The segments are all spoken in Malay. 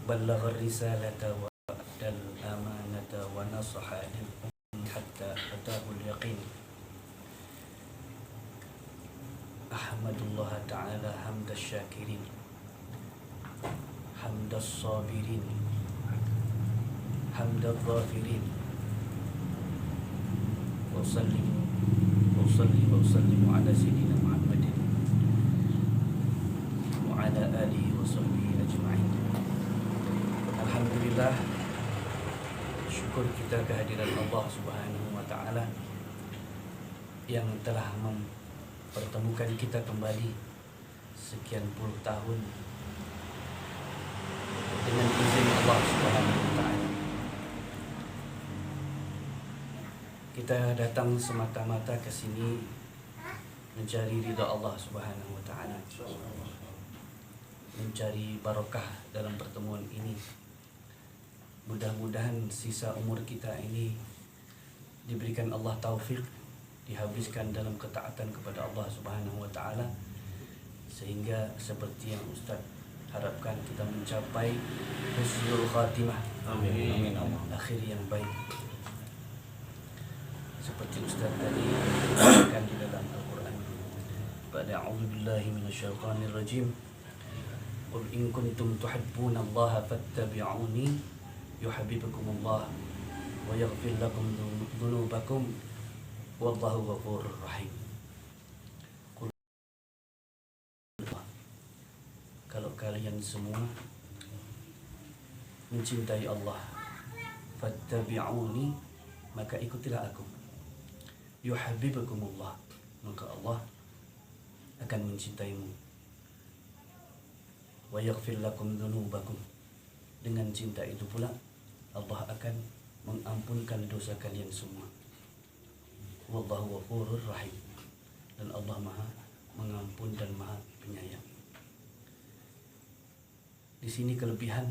بلغ الرسالة وأدى الأمانة ونصح للأمة حتى أتاه اليقين. أحمد الله تعالى حمد الشاكرين حمد الصابرين حمد الظافرين، وأصلي وأسلم على سيدنا محمد وعلى آله وصحبه أجمعين. Alhamdulillah, syukur kita kehadiran Allah Subhanahu wa Ta'ala yang telah mempertemukan kita kembali sekian puluh tahun dengan izin Allah Subhanahu wa Ta'ala. Kita datang semata-mata ke sini mencari ridha Allah Subhanahu wa Ta'ala, mencari barokah dalam pertemuan ini. Mudah-mudahan sisa umur kita ini diberikan Allah taufik, dihabiskan dalam ketaatan kepada Allah Subhanahu wa Ta'ala, sehingga seperti yang Ustaz harapkan kita mencapai husnul khatimah. Amin. Akhir yang baik. Seperti Ustaz tadi katakan di dalam Al-Quran, A'udzubillahi minasyaitonir rajim. Qul in kuntum tuhibbunallaha fattabi'uni yuhibbukumullah wa yaghfir lakum dzunubakum wallahu ghafurur rahim. Kalau kalian semua mencintai Allah, fattabi'uni, maka ikutilah aku. Yuhibbukumullah, maka Allah akan mencintaimu. Wa yaghfir lakum dzunubakum, dengan cinta itu pula Allah akan mengampunkan dosa kalian semua. Wallahu ghafurur rahim, dan Allah Maha mengampun dan Maha penyayang. Di sini kelebihan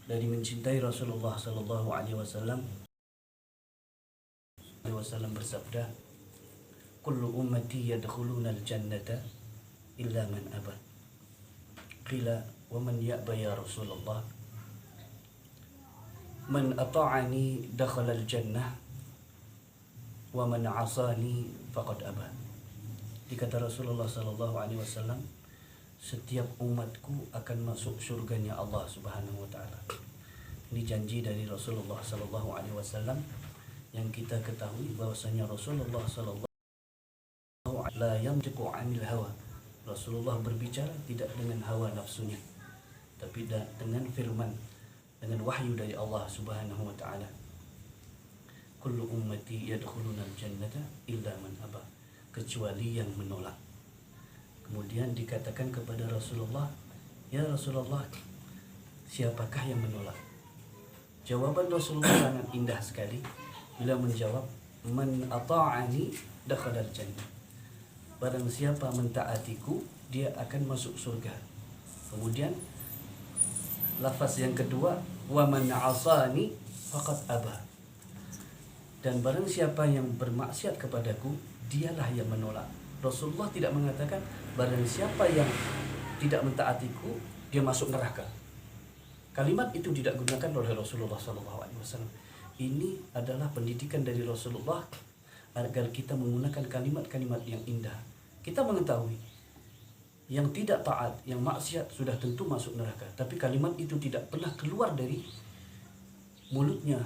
dari mencintai Rasulullah sallallahu alaihi wasallam bersabda, kullu ummati yadkhuluna al-jannata illa man aba. Qila wa man ya'ba ya Rasulullah? Man ata'ani dakhala al-jannah wa man 'asani faqad aba. Dikata Rasulullah sallallahu alaihi wasallam, setiap umatku akan masuk surganya Allah Subhanahu wa Ta'ala. Ini janji dari Rasulullah sallallahu alaihi wasallam yang kita ketahui bahwasanya Rasulullah sallallahu alaihi wasallam la yantiqu 'anil hawa. Rasulullah berbicara tidak dengan hawa nafsunya, tapi dengan firman, dengan wahyu dari Allah Subhanahu wa Ta'ala. Kullu ummati yadkhuluna al-jannata illa man aba, kecuali yang menolak. Kemudian dikatakan kepada Rasulullah, ya Rasulullah, siapakah yang menolak? Jawaban Rasulullah sangat indah sekali. Bila menjawab, man ata'ani dakhalal jannah, barang siapa mentaatiku, dia akan masuk surga. Kemudian lafaz yang kedua, wa man 'asani faqad aba, dan barang siapa yang bermaksiat kepadaku, dialah yang menolak. Rasulullah tidak mengatakan barang siapa yang tidak mentaatiku, dia masuk neraka. Kalimat itu tidak digunakan oleh Rasulullah SAW. Ini adalah pendidikan dari Rasulullah agar kita menggunakan kalimat-kalimat yang indah. Kita mengetahui yang tidak taat, yang maksiat sudah tentu masuk neraka, tapi kalimat itu tidak pernah keluar dari mulutnya,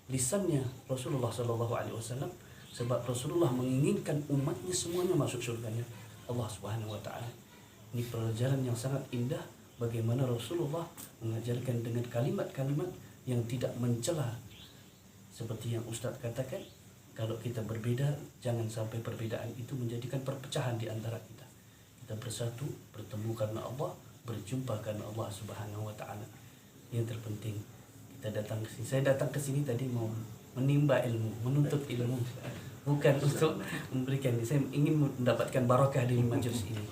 lisannya Rasulullah SAW, sebab Rasulullah menginginkan umatnya semuanya masuk surganya Allah Subhanahu wa Ta'ala. Ini pelajaran yang sangat indah, bagaimana Rasulullah mengajarkan dengan kalimat-kalimat yang tidak mencela. Seperti yang Ustadz katakan, kalau kita berbeda, jangan sampai perbedaan itu menjadikan perpecahan di antara kita. Kita bersatu, bertemu karena Allah, berjumpa karena Allah Subhanahu wa Ta'ala. Yang terpenting, kita datang ke sini. Saya datang ke sini tadi mau menimba ilmu, menuntut ilmu, bukan untuk memberikan. Saya ingin mendapatkan barakah dari majelis ini,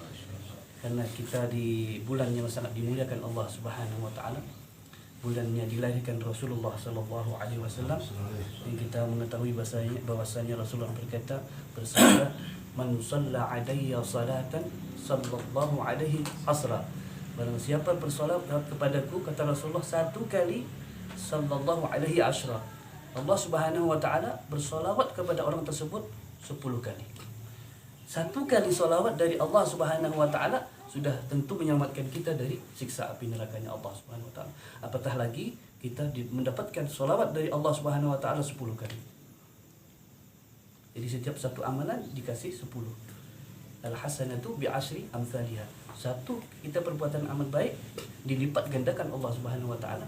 karena kita di bulan yang sangat dimuliakan Allah Subhanahu wa Ta'ala, bulannya dilahirkan Rasulullah sallallahu alaihi wasallam, yang kita mengetahui bahwasanya Rasulullah bersabda, man shalla alayya salatan sallallahu alaihi asra, Barang siapa bersolawat kepadaku, kata Rasulullah, 1 kali, sallallahu alaihi asyra, Allah Subhanahu wa taala bersolawat kepada orang tersebut 10 kali. 1 kali solawat dari Allah Subhanahu wa taala sudah tentu menyelamatkan kita dari siksa api nerakanya Allah Subhanahu wa taala. Apatah lagi kita mendapatkan solawat dari Allah Subhanahu wa taala 10 kali. Jadi setiap satu amalan dikasih 10. Al-hasanatu bi'ashri amsalihha. Satu kita perbuatan amal baik dilipat gandakan Allah Subhanahu wa taala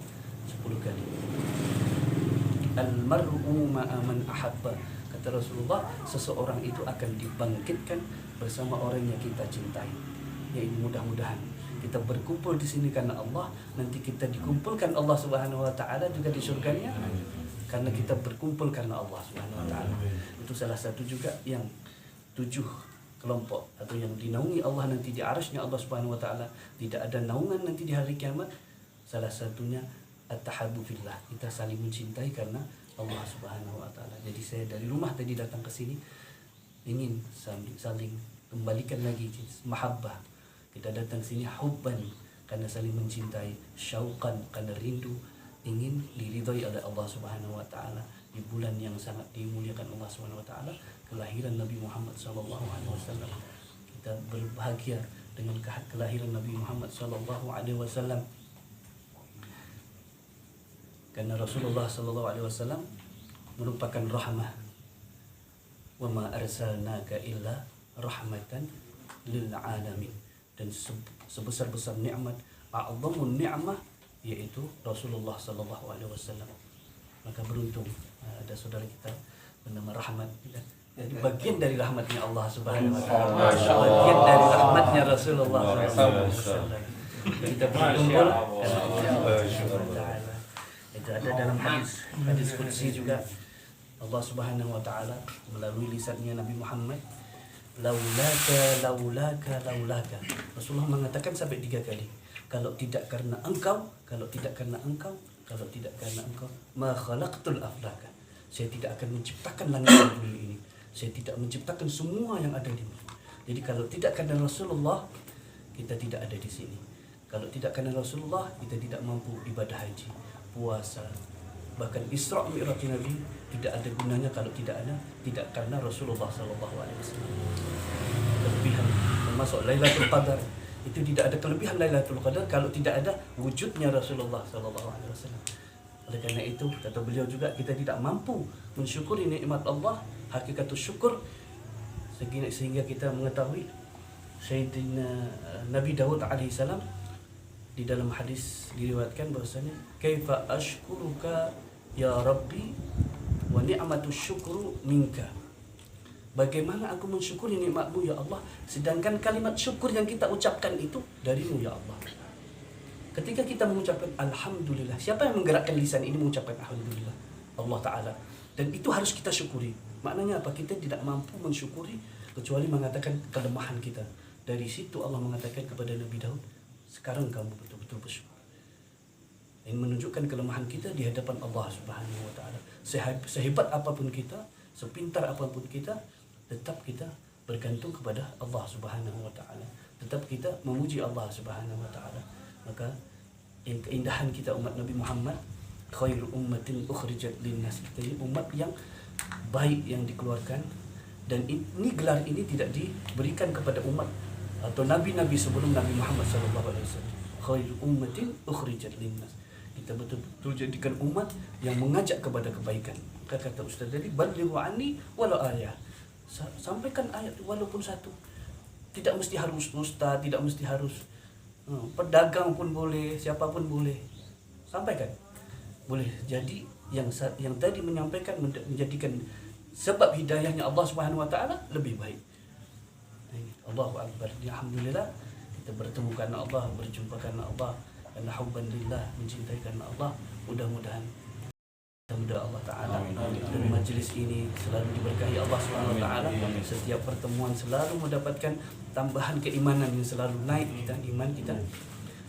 10 kali. Al-mar'u ma'a man ahabba. Kata Rasulullah, seseorang itu akan dibangkitkan bersama orang yang kita cintai. Ya, ini mudah-mudahan kita berkumpul di sini karena Allah, nanti kita dikumpulkan Allah Subhanahu wa taala juga di surganya karena kita berkumpul karena Allah Subhanahu wa taala. Itu salah satu juga yang 7 kelompok atau yang dinaungi Allah nanti di arasy-Nya Allah Subhanahu wa taala. Tidak ada naungan nanti di hari kiamat. Salah satunya at-tahabbu fillah. Kita saling mencintai karena Allah Subhanahu wa taala. Jadi saya dari rumah tadi datang ke sini ingin saling kembalikan lagi mahabbah. Kita datang sini hubban karena saling mencintai, syauqan karena rindu ingin diridhai oleh Allah Subhanahu wa taala di bulan yang sangat dimuliakan Allah Subhanahu wa taala, kelahiran Nabi Muhammad sallallahu alaihi wasallam. Kita berbahagia dengan kelahiran Nabi Muhammad sallallahu alaihi wasallam. Karena Rasulullah sallallahu alaihi wasallam merupakan rahmah. Wa ma arsalnaka illa rahmatan lil alamin. Dan sebesar-besar nikmat, a'dhamun ni'mah, yaitu Rasulullah sallallahu alaihi wasallam. Maka beruntung ada saudara kita bernama Rahmat, jadi bagian dari rahmatnya Allah Subhanahu wa taala, bagian dari rahmatnya Rasulullah sallallahu alaihi wasallam. Kita berkumpul karena Allah Subhanahu wa taala. Itu ada dalam hadis qudsi juga, Allah Subhanahu wa taala melalui lisannya Nabi Muhammad, laulaka laulaka laulaka. Rasulullah mengatakan sampai 3 kali, kalau tidak karena engkau, kalau tidak karena engkau, kalau tidak karena engkau, ma khalaqtul aflaka. Saya tidak akan menciptakan langit dan bumi ini. Saya tidak menciptakan semua yang ada di bumi. Jadi kalau tidak karena Rasulullah, kita tidak ada di sini. Kalau tidak karena Rasulullah, kita tidak mampu ibadah haji, puasa, bahkan Isra Mi'raj Nabi tidak ada gunanya kalau tidak karena Rasulullah sallallahu alaihi wasallam. Kelebihan termasuk Lailatul Qadar, itu tidak ada kelebihan Lailatul Qadar kalau tidak ada wujudnya Rasulullah sallallahu alaihi wasallam. Oleh karena itu kata beliau juga, kita tidak mampu mensyukuri nikmat Allah hakikatus syukur sehingga kita mengetahui Sayyidina Nabi Daud alaihissalam di dalam hadis diriwayatkan bahwasanya kaifa ashkuruka ya Rabbi wa ni'matus syukru minka. Bagaimana aku mensyukuri nikmatmu ya Allah, sedangkan kalimat syukur yang kita ucapkan itu darimu ya Allah. Ketika kita mengucapkan alhamdulillah, siapa yang menggerakkan lisan ini mengucapkan alhamdulillah? Allah Ta'ala. Dan itu harus kita syukuri. Maknanya apa? Kita tidak mampu mensyukuri kecuali mengatakan kelemahan kita. Dari situ Allah mengatakan kepada Nabi Daud, sekarang kamu betul-betul bersyukur. Ini menunjukkan kelemahan kita di hadapan Allah Subhanahu wa taala. Sehebat apapun kita, sepintar apapun kita, tetap kita bergantung kepada Allah Subhanahu wa taala. Tetap kita memuji Allah Subhanahu wa taala. Maka yang keindahan kita umat Nabi Muhammad, khairu ummatin ukhrijat linnas. Kita ini umat yang baik yang dikeluarkan, dan ini gelar ini tidak diberikan kepada umat atau nabi-nabi sebelum Nabi Muhammad sallallahu alaihi wasallam. Khairu ummatin ukhrijat linnas. Kita betul-betul jadikan umat yang mengajak kepada kebaikan. Kata Ustaz tadi, balighu anni walau ayah. Sampaikan ayat walaupun satu. Tidak mesti harus ustaz, tidak mesti harus pedagang pun boleh, siapapun boleh. Sampaikan. Boleh jadi yang tadi menyampaikan menjadikan sebab hidayahnya Allah Subhanahu wa taala lebih baik. Allahu akbar. Alhamdulillah kita bertemu karena Allah, berjumpa karena Allah, karena hubban lillah, mencintai karena Allah. Mudah-mudahan Allah Ta'ala dan majlis ini selalu diberkahi Allah Subhanahu wa taala. Setiap pertemuan selalu mendapatkan tambahan keimanan yang selalu naik kita, iman kita.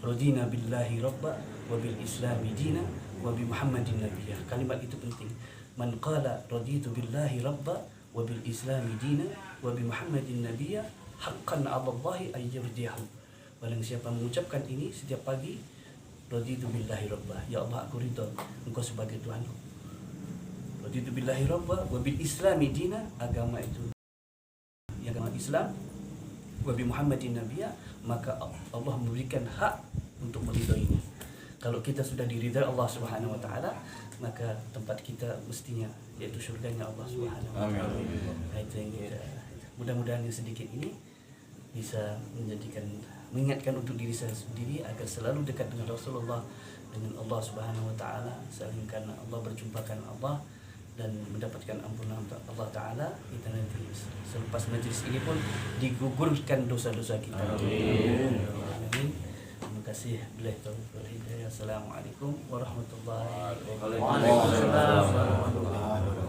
Radina billahi rabba wa bil islami dina wa bi Muhammadin nabiyya. Kalimat itu penting. Man qala raditu billahi rabba wa bil islami dina wa bi Muhammadin nabiyya haqqan 'ala Allahi ay yurdiyahu. Barang siapa mengucapkan ini setiap pagi, raditu billahi rabbah, ya Allah aku ridha Engkau sebagai Tuhanku. Raditu billahi rabbah wa bil islami dina, agama itu yang agama Islam, wa bi Muhammadin nabiyya, maka Allah memberikan hak untuk meridhoinya. Kalau kita sudah diridhai Allah Subhanahu wa taala, maka tempat kita mestinya yaitu surganya Allah Subhanahu wa taala. Itu yang kita, mudah-mudahan yang sedikit ini bisa mengingatkan untuk diri saya sendiri agar selalu dekat dengan Rasulullah, dengan Allah Subhanahu wa taala, saling karena Allah, berjumpakan Allah dan mendapatkan ampunan Allah taala. Kita nanti selepas majlis ini pun digugurkan dosa-dosa kita. Amin. Terima kasih. Billahi taufiq wal hidayah. Assalamualaikum warahmatullahi wabarakatuh. Waalaikumsalam warahmatullahi wabarakatuh.